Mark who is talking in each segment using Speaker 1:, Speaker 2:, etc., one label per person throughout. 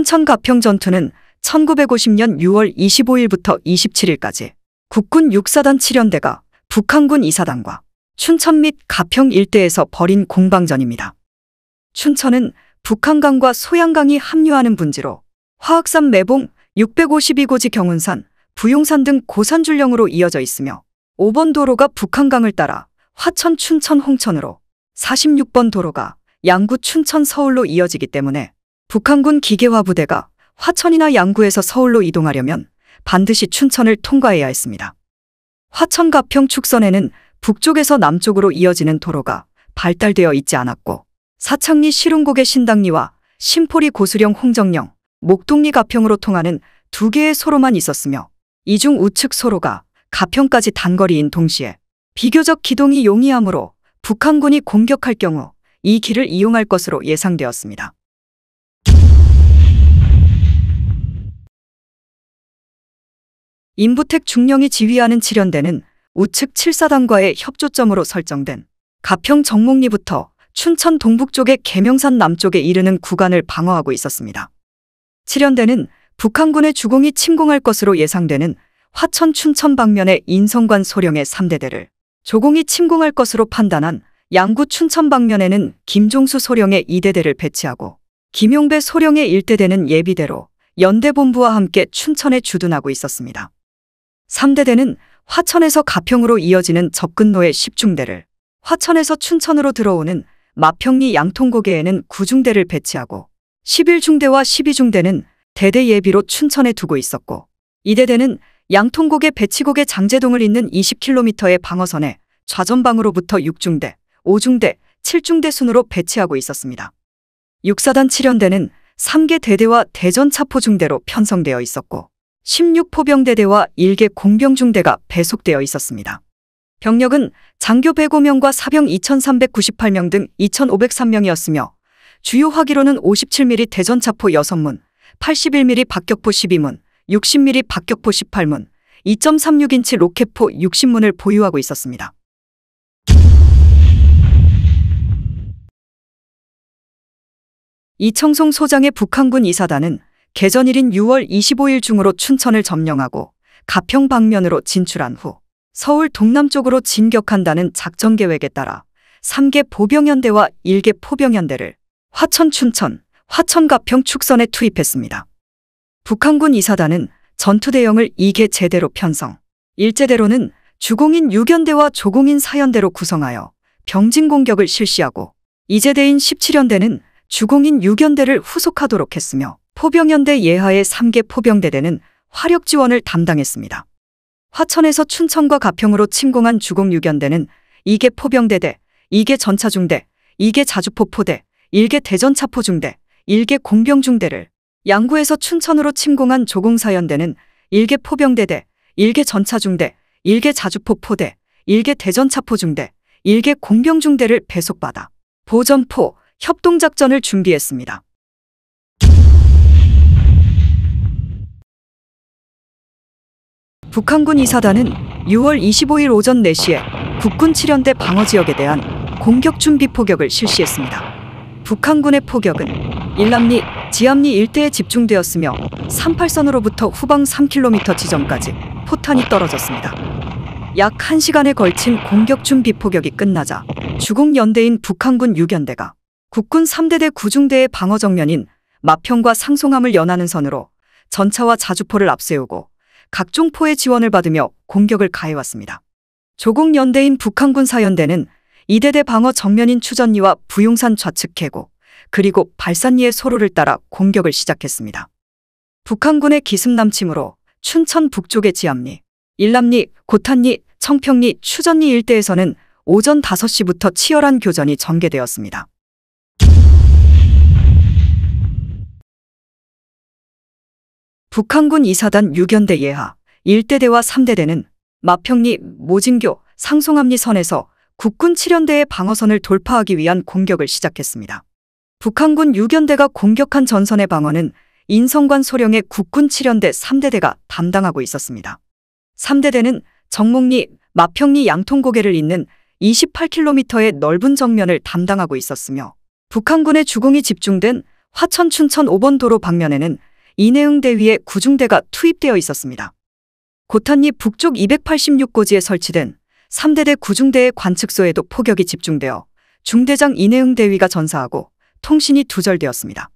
Speaker 1: 춘천 가평 전투는 1950년 6월 25일부터 27일까지 국군 6사단 7연대가 북한군 2사단과 춘천 및 가평 일대에서 벌인 공방전입니다. 춘천은 북한강과 소양강이 합류하는 분지로 화학산 매봉, 652고지 경운산, 부용산 등 고산줄령으로 이어져 있으며 5번 도로가 북한강을 따라 화천, 춘천, 홍천으로 46번 도로가 양구, 춘천, 서울로 이어지기 때문에 북한군 기계화 부대가 화천이나 양구에서 서울로 이동하려면 반드시 춘천을 통과해야 했습니다. 화천 가평 축선에는 북쪽에서 남쪽으로 이어지는 도로가 발달되어 있지 않았고 사창리 시룬곡의 신당리와 신포리 고수령 홍정령, 목동리 가평으로 통하는 두 개의 소로만 있었으며 이 중 우측 소로가 가평까지 단거리인 동시에 비교적 기동이 용이하므로 북한군이 공격할 경우 이 길을 이용할 것으로 예상되었습니다. 임부택 중령이 지휘하는 7연대는 우측 7사단과의 협조점으로 설정된 가평 정목리부터 춘천 동북쪽의 계명산 남쪽에 이르는 구간을 방어하고 있었습니다. 7연대는 북한군의 주공이 침공할 것으로 예상되는 화천 춘천 방면의 인성관 소령의 3대대를 조공이 침공할 것으로 판단한 양구 춘천 방면에는 김종수 소령의 2대대를 배치하고 김용배 소령의 1대대는 예비대로 연대본부와 함께 춘천에 주둔하고 있었습니다. 3대대는 화천에서 가평으로 이어지는 접근로의 10중대를 화천에서 춘천으로 들어오는 마평리 양통고개에는 9중대를 배치하고 11중대와 12중대는 대대 예비로 춘천에 두고 있었고 2대대는 양통고개 배치고개 장제동을 잇는 20km의 방어선에 좌전방으로부터 6중대, 5중대, 7중대 순으로 배치하고 있었습니다. 6사단 7연대는 3개 대대와 대전차포중대로 편성되어 있었고 16포병대대와 1개 공병중대가 배속되어 있었습니다. 병력은 장교 105명과 사병 2398명 등 2503명이었으며 주요 화기로는 57mm 대전차포 6문, 81mm 박격포 12문, 60mm 박격포 18문, 2.36인치 로켓포 60문을 보유하고 있었습니다. 이청송 소장의 북한군 2사단은 개전일인 6월 25일 중으로 춘천을 점령하고 가평 방면으로 진출한 후 서울 동남쪽으로 진격한다는 작전 계획에 따라 3개 보병연대와 1개 포병연대를 화천 춘천, 화천 가평 축선에 투입했습니다. 북한군 2사단은 전투대형을 2개 제대로 편성, 1제대로는 주공인 6연대와 조공인 4연대로 구성하여 병진 공격을 실시하고 2제대인 17연대는 주공인 6연대를 후속하도록 했으며 포병연대 예하의 3개 포병대대는 화력 지원을 담당했습니다. 화천에서 춘천과 가평으로 침공한 주공 6연대는 2개 포병대대, 2개 전차중대, 2개 자주포포대, 1개 대전차포중대, 1개 공병중대를 양구에서 춘천으로 침공한 조공 4연대는 1개 포병대대, 1개 전차중대, 1개 자주포포대, 1개 대전차포중대, 1개 공병중대를 배속받아 보전포, 협동작전을 준비했습니다. 북한군 2사단은 6월 25일 오전 4시에 국군 7연대 방어지역에 대한 공격 준비 포격을 실시했습니다. 북한군의 포격은 일남리, 지암리 일대에 집중되었으며 38선으로부터 후방 3km 지점까지 포탄이 떨어졌습니다. 약 1시간에 걸친 공격 준비 포격이 끝나자 주공연대인 북한군 6연대가 국군 3대대 9중대의 방어 정면인 마평과 상송함을 연하는 선으로 전차와 자주포를 앞세우고 각종 포의 지원을 받으며 공격을 가해왔습니다. 조공연대인 북한군 4연대는 2대대 방어 정면인 추전리와 부용산 좌측 계곡, 그리고 발산리의 소로를 따라 공격을 시작했습니다. 북한군의 기습남침으로 춘천 북쪽의 지암리, 일남리, 고탄리, 청평리, 추전리 일대에서는 오전 5시부터 치열한 교전이 전개되었습니다. 북한군 2사단 6연대 예하 1대대와 3대대는 마평리, 모진교, 상송암리 선에서 국군 7연대의 방어선을 돌파하기 위한 공격을 시작했습니다. 북한군 6연대가 공격한 전선의 방어는 인성관 소령의 국군 7연대 3대대가 담당하고 있었습니다. 3대대는 정목리, 마평리 양통고개를 잇는 28km의 넓은 정면을 담당하고 있었으며 북한군의 주공이 집중된 화천 춘천 5번 도로 방면에는 이내응 대위의 구중대가 투입되어 있었습니다. 고탄리 북쪽 286고지에 설치된 3대대 구중대의 관측소에도 포격이 집중되어 중대장 이내응 대위가 전사하고 통신이 두절되었습니다.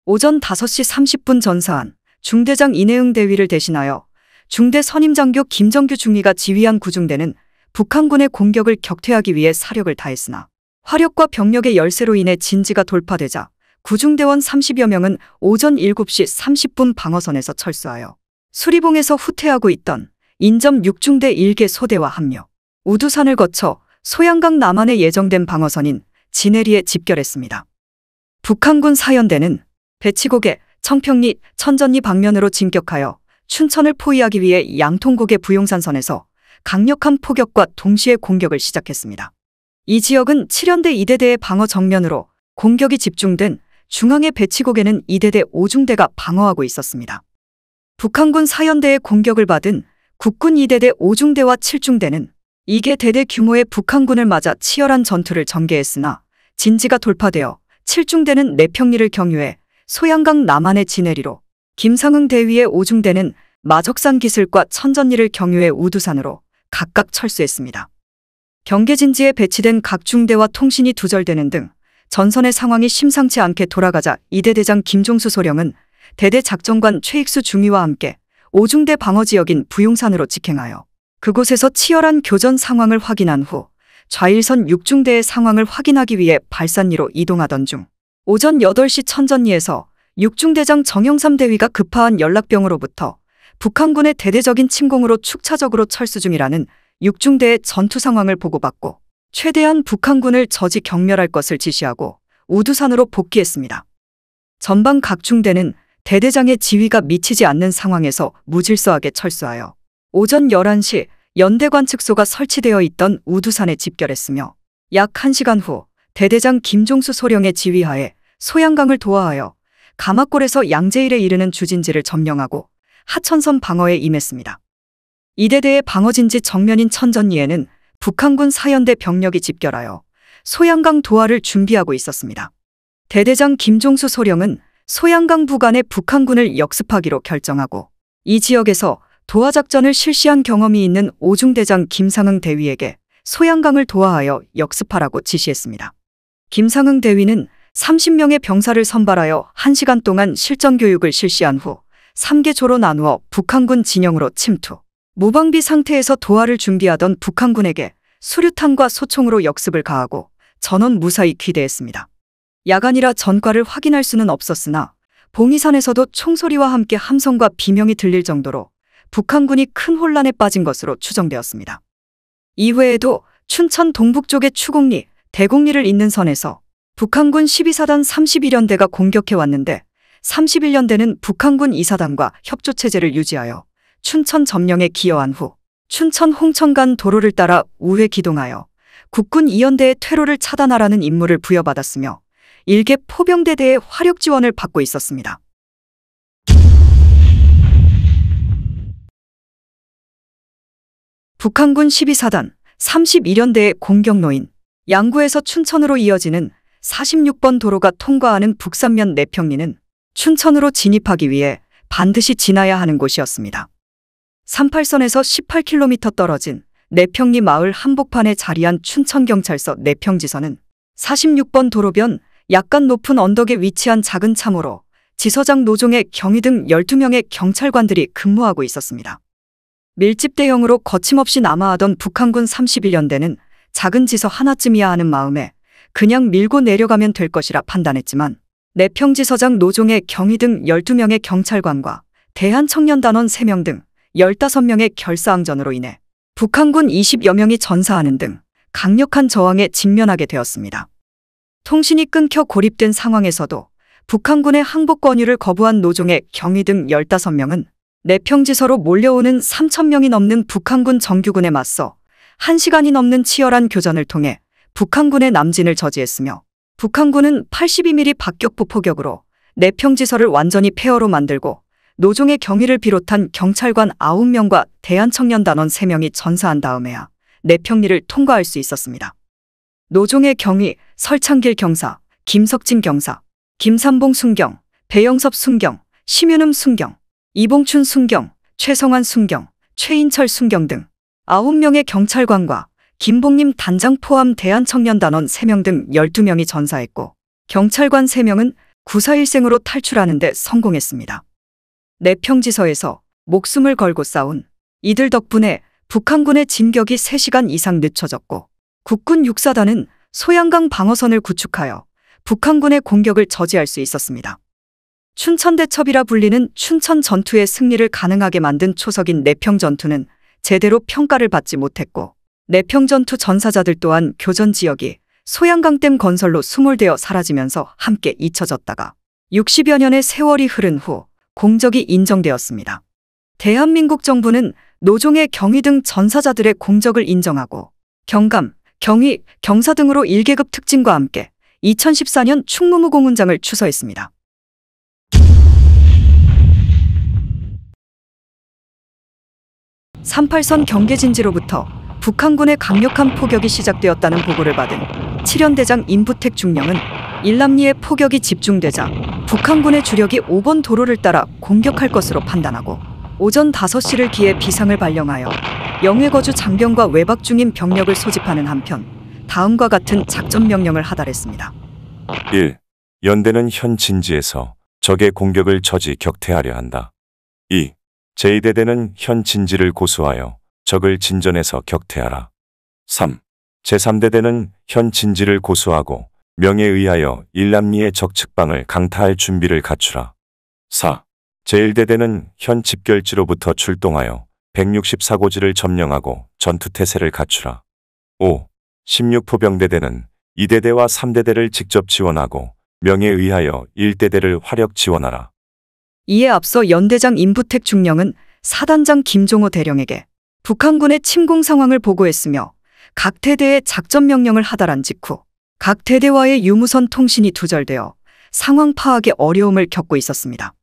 Speaker 1: 오전 5시 30분 전사한 중대장 이내응 대위를 대신하여 중대 선임장교 김정규 중위가 지휘한 구중대는 북한군의 공격을 격퇴하기 위해 사력을 다했으나 화력과 병력의 열세로 인해 진지가 돌파되자 구중대원 30여 명은 오전 7시 30분 방어선에서 철수하여 수리봉에서 후퇴하고 있던 인점 6중대 1개 소대와 합류. 우두산을 거쳐 소양강 남한에 예정된 방어선인 진해리에 집결했습니다. 북한군 사연대는 배치곡에 청평리, 천전리 방면으로 진격하여 춘천을 포위하기 위해 양통곡의 부용산선에서 강력한 포격과 동시에 공격을 시작했습니다. 이 지역은 7연대 2대대의 방어 정면으로 공격이 집중된 중앙의 배치곡에는 2대대 5중대가 방어하고 있었습니다. 북한군 사연대의 공격을 받은 국군 2대대 5중대와 7중대는 2개 대대 규모의 북한군을 맞아 치열한 전투를 전개했으나 진지가 돌파되어 7중대는 내평리를 경유해 소양강 남한의 진해리로, 김상흥 대위의 5중대는 마적산 기슭과 천전리를 경유해 우두산으로 각각 철수했습니다. 경계진지에 배치된 각 중대와 통신이 두절되는 등 전선의 상황이 심상치 않게 돌아가자 이대대장 김종수 소령은 대대 작전관 최익수 중위와 함께 5중대 방어지역인 부용산으로 직행하여 그곳에서 치열한 교전 상황을 확인한 후 좌일선 6중대의 상황을 확인하기 위해 발산리로 이동하던 중 오전 8시 천전리에서 6중대장 정영삼 대위가 급파한 연락병으로부터 북한군의 대대적인 침공으로 축차적으로 철수 중이라는 6중대의 전투 상황을 보고받고 최대한 북한군을 저지 경멸할 것을 지시하고 우두산으로 복귀했습니다. 전방 각 중대는 대대장의 지휘가 미치지 않는 상황에서 무질서하게 철수하여 오전 11시 연대 관측소가 설치되어 있던 우두산에 집결했으며 약 1시간 후 대대장 김종수 소령의 지휘하에 소양강을 도하하여 가마골에서 양재일에 이르는 주진지를 점령하고 하천선 방어에 임했습니다. 이대대의 방어진지 정면인 천전리에는 북한군 사연대 병력이 집결하여 소양강 도하를 준비하고 있었습니다. 대대장 김종수 소령은 소양강 부간의 북한군을 역습하기로 결정하고 이 지역에서 도하작전을 실시한 경험이 있는 5중대장 김상흥 대위에게 소양강을 도하하여 역습하라고 지시했습니다. 김상흥 대위는 30명의 병사를 선발하여 1시간 동안 실전 교육을 실시한 후 3개 조로 나누어 북한군 진영으로 침투. 무방비 상태에서 도하를 준비하던 북한군에게 수류탄과 소총으로 역습을 가하고 전원 무사히 귀대했습니다. 야간이라 전과를 확인할 수는 없었으나 봉이산에서도 총소리와 함께 함성과 비명이 들릴 정도로 북한군이 큰 혼란에 빠진 것으로 추정되었습니다. 이외에도 춘천 동북쪽의 추곡리, 대곡리를 잇는 선에서 북한군 12사단 31연대가 공격해왔는데 31연대는 북한군 2사단과 협조체제를 유지하여 춘천 점령에 기여한 후 춘천 홍천 간 도로를 따라 우회 기동하여 국군 2연대의 퇴로를 차단하라는 임무를 부여받았으며 일개 포병대대의 화력 지원을 받고 있었습니다. 북한군 12사단 31연대의 공격로인 양구에서 춘천으로 이어지는 46번 도로가 통과하는 북산면 내평리는 춘천으로 진입하기 위해 반드시 지나야 하는 곳이었습니다. 38선에서 18km 떨어진 내평리 마을 한복판에 자리한 춘천경찰서 내평지서는 46번 도로변 약간 높은 언덕에 위치한 작은 참호로 지서장 노종의 경위 등 12명의 경찰관들이 근무하고 있었습니다. 밀집대형으로 거침없이 남하하던 북한군 31연대는 작은 지서 하나쯤이야 하는 마음에 그냥 밀고 내려가면 될 것이라 판단했지만 내평지서장 노종의 경위 등 12명의 경찰관과 대한청년단원 3명 등 15명의 결사항전으로 인해 북한군 20여 명이 전사하는 등 강력한 저항에 직면하게 되었습니다. 통신이 끊겨 고립된 상황에서도 북한군의 항복 권유를 거부한 노종의 경위 등 15명은 내평지서로 몰려오는 3,000명이 넘는 북한군 정규군에 맞서 1시간이 넘는 치열한 교전을 통해 북한군의 남진을 저지했으며 북한군은 82mm 박격포 포격으로 내평지서를 완전히 폐허로 만들고 노종의 경위를 비롯한 경찰관 9명과 대한청년단원 3명이 전사한 다음에야 내평리를 통과할 수 있었습니다. 노종의 경위, 설창길 경사, 김석진 경사, 김삼봉 순경, 배영섭 순경, 심윤음 순경, 이봉춘 순경, 최성환 순경, 최인철 순경 등 9명의 경찰관과 김봉림 단장 포함 대한청년단원 3명 등 12명이 전사했고 경찰관 3명은 구사일생으로 탈출하는 데 성공했습니다. 내평지서에서 목숨을 걸고 싸운 이들 덕분에 북한군의 진격이 3시간 이상 늦춰졌고 국군 육사단은 소양강 방어선을 구축하여 북한군의 공격을 저지할 수 있었습니다. 춘천대첩이라 불리는 춘천 전투의 승리를 가능하게 만든 초석인 내평전투는 제대로 평가를 받지 못했고 내평전투 전사자들 또한 교전 지역이 소양강댐 건설로 수몰되어 사라지면서 함께 잊혀졌다가 60여 년의 세월이 흐른 후 공적이 인정되었습니다. 대한민국 정부는 노종의 경위 등 전사자들의 공적을 인정하고 경감, 경위, 경사 등으로 1계급 특징과 함께 2014년 충무무공훈장을 추서했습니다. (38선) 경계진지로부터 북한군의 강력한 포격이 시작되었다는 보고를 받은 7연대장 임부택 중령은 일남리에 포격이 집중되자 북한군의 주력이 5번 도로를 따라 공격할 것으로 판단하고 오전 5시를 기해 비상을 발령하여 영해거주 장병과 외박 중인 병력을 소집하는 한편 다음과 같은 작전 명령을 하달했습니다.
Speaker 2: 1. 연대는 현 진지에서 적의 공격을 저지 격퇴하려 한다. 2. 제2대대는 현 진지를 고수하여 적을 진전에서 격퇴하라. 3. 제3대대는 현 진지를 고수하고 명에 의하여 일남리의 적 측방을 강타할 준비를 갖추라. 4. 제1대대는 현 집결지로부터 출동하여 164고지를 점령하고 전투태세를 갖추라. 5. 16포병대대는 2대대와 3대대를 직접 지원하고 명에 의하여 1대대를 화력 지원하라.
Speaker 1: 이에 앞서 연대장 임부택 중령은 사단장 김종호 대령에게 북한군의 침공 상황을 보고했으며 각 대대의 작전 명령을 하달한 직후 각 대대와의 유무선 통신이 두절되어 상황 파악에 어려움을 겪고 있었습니다.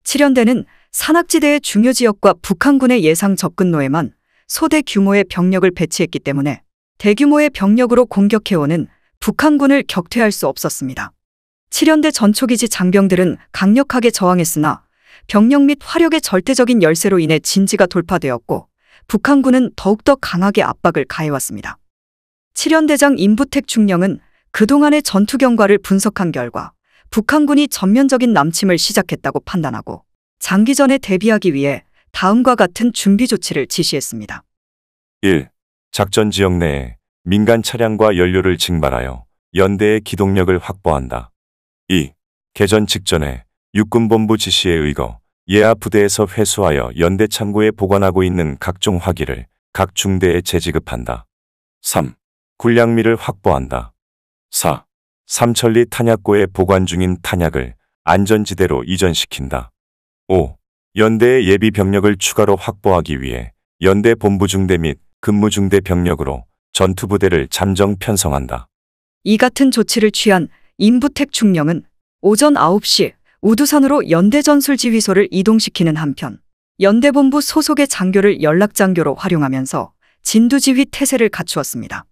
Speaker 1: 7연대는 산악지대의 중요 지역과 북한군의 예상 접근로에만 소대 규모의 병력을 배치했기 때문에 대규모의 병력으로 공격해오는 북한군을 격퇴할 수 없었습니다. 7연대 전초기지 장병들은 강력하게 저항했으나 병력 및 화력의 절대적인 열세로 인해 진지가 돌파되었고 북한군은 더욱더 강하게 압박을 가해왔습니다. 7연대장 임부택 중령은 그동안의 전투 경과를 분석한 결과 북한군이 전면적인 남침을 시작했다고 판단하고 장기전에 대비하기 위해 다음과 같은 준비 조치를 지시했습니다.
Speaker 2: 1. 작전 지역 내에 민간 차량과 연료를 징발하여 연대의 기동력을 확보한다. 2. 개전 직전에 육군본부 지시에 의거 예하 부대에서 회수하여 연대 창고에 보관하고 있는 각종 화기를 각 중대에 재지급한다. 3. 군량미를 확보한다. 4. 삼천리 탄약고에 보관 중인 탄약을 안전지대로 이전시킨다. 5. 연대의 예비 병력을 추가로 확보하기 위해 연대 본부중대 및 근무중대 병력으로 전투부대를 잠정 편성한다.
Speaker 1: 이 같은 조치를 취한 임부택 중령은 오전 9시 우두산으로 연대전술지휘소를 이동시키는 한편 연대본부 소속의 장교를 연락장교로 활용하면서 진두지휘 태세를 갖추었습니다.